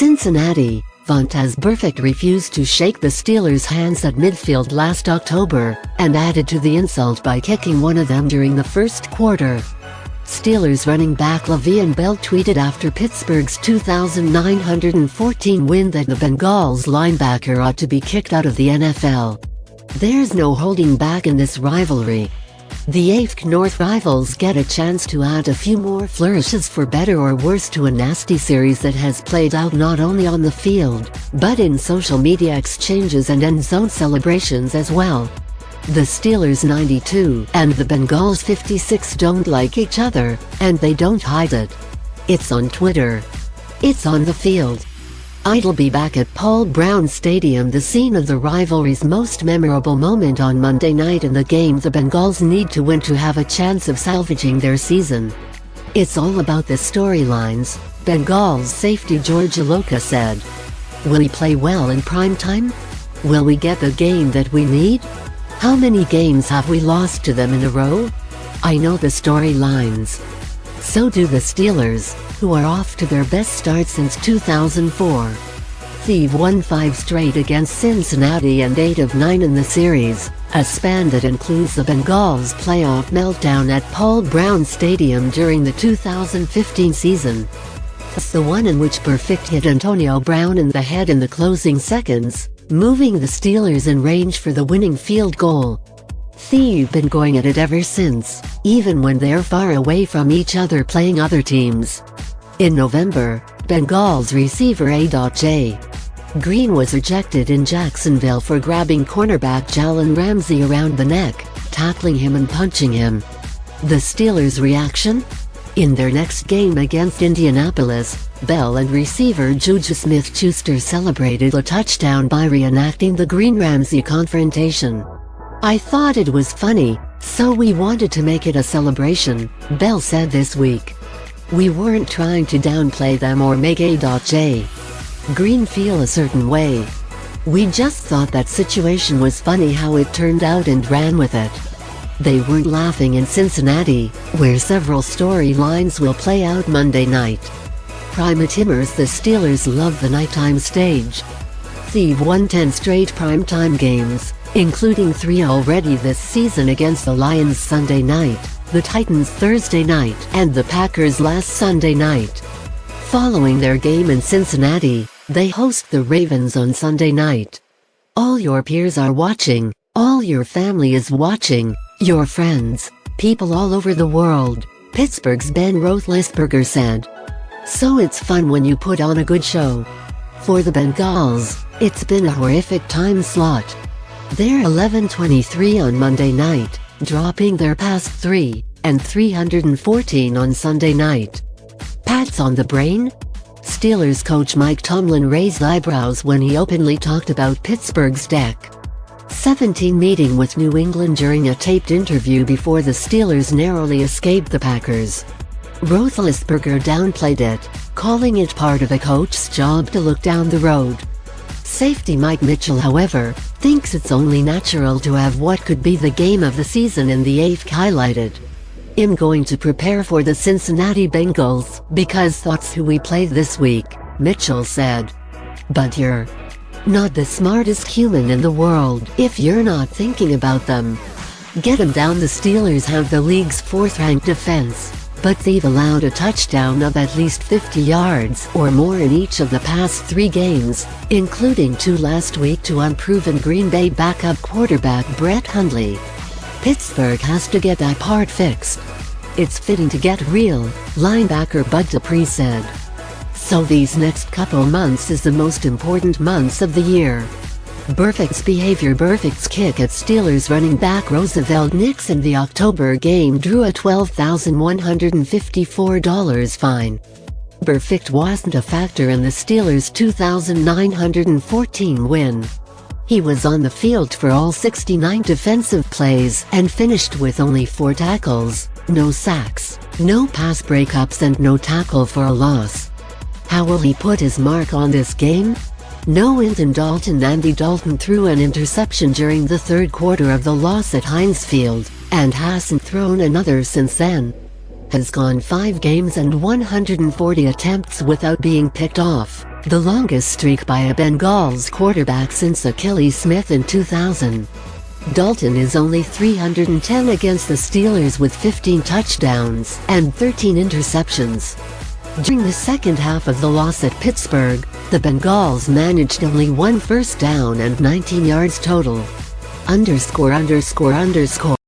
Cincinnati, Vontaze Burfict refused to shake the Steelers' hands at midfield last October, and added to the insult by kicking one of them during the first quarter. Steelers running back Le'Veon Bell tweeted after Pittsburgh's 2,914 win that the Bengals linebacker ought to be kicked out of the NFL. "There's no holding back in this rivalry. The AFC North rivals get a chance to add a few more flourishes for better or worse to a nasty series that has played out not only on the field, but in social media exchanges and end-zone celebrations as well. The Steelers 92 and the Bengals 56 don't like each other, and they don't hide it. It's on Twitter. It's on the field. I'll be back at Paul Brown Stadium, the scene of the rivalry's most memorable moment on Monday night in the game the Bengals need to win to have a chance of salvaging their season. It's all about the storylines," Bengals safety George Iloka said. "Will he play well in prime time? Will we get the game that we need? How many games have we lost to them in a row? I know the storylines. So do the Steelers, who are off to their best start since 2004. They've won 5 straight against Cincinnati and 8 of 9 in the series, a span that includes the Bengals' playoff meltdown at Paul Brown Stadium during the 2015 season. That's the one in which Burfict hit Antonio Brown in the head in the closing seconds, moving the Steelers in range for the winning field goal. They've been going at it ever since, even when they're far away from each other playing other teams. In November, Bengals receiver A.J. Green was ejected in Jacksonville for grabbing cornerback Jalen Ramsey around the neck, tackling him and punching him. The Steelers' reaction? In their next game against Indianapolis, Bell and receiver Juju Smith-Schuster celebrated a touchdown by reenacting the Green-Ramsey confrontation. "I thought it was funny, so we wanted to make it a celebration," Bell said this week. "We weren't trying to downplay them or make A.J. Green feel a certain way. We just thought that situation was funny how it turned out and ran with it." They weren't laughing in Cincinnati, where several storylines will play out Monday night. Prime-timers the Steelers love the nighttime stage. They've won 10 straight primetime games, including 3 already this season against the Lions Sunday night, the Titans Thursday night, and the Packers last Sunday night. Following their game in Cincinnati, they host the Ravens on Sunday night. "All your peers are watching, all your family is watching, your friends, people all over the world," Pittsburgh's Ben Roethlisberger said. "So it's fun when you put on a good show." For the Bengals, it's been a horrific time slot. They're 11-23 on Monday night, dropping their past 3, and 314 on Sunday night. Pats on the brain? Steelers coach Mike Tomlin raised eyebrows when he openly talked about Pittsburgh's deck 17 meeting with New England during a taped interview before the Steelers narrowly escaped the Packers. Roethlisberger downplayed it, calling it part of a coach's job to look down the road. Safety Mike Mitchell, however, thinks it's only natural to have what could be the game of the season in the AFC highlighted. "I'm going to prepare for the Cincinnati Bengals, because that's who we play this week," Mitchell said. "But you're not the smartest human in the world if you're not thinking about them. Get them down." The Steelers have the league's 4th-ranked defense, but they've allowed a touchdown of at least 50 yards or more in each of the past 3 games, including 2 last week to unproven Green Bay backup quarterback Brett Hundley. Pittsburgh has to get that part fixed. "It's fitting to get real," linebacker Bud Dupree said. "So these next couple months is the most important months of the year." Burfict's behavior. Burfict's kick at Steelers running back Roosevelt Nix in the October game drew a $12,154 fine. Burfict wasn't a factor in the Steelers' 2,914 win. He was on the field for all 69 defensive plays and finished with only 4 tackles, no sacks, no pass breakups and no tackle for a loss. How will he put his mark on this game? No. Andy Dalton threw an interception during the 3rd quarter of the loss at Heinz Field, and hasn't thrown another since then. Has gone 5 games and 140 attempts without being picked off. the longest streak by a Bengals quarterback since Achilles Smith in 2000. Dalton is only .310 against the Steelers with 15 touchdowns and 13 interceptions. During the second half of the loss at Pittsburgh, the Bengals managed only 1 first down and 19 yards total. _______.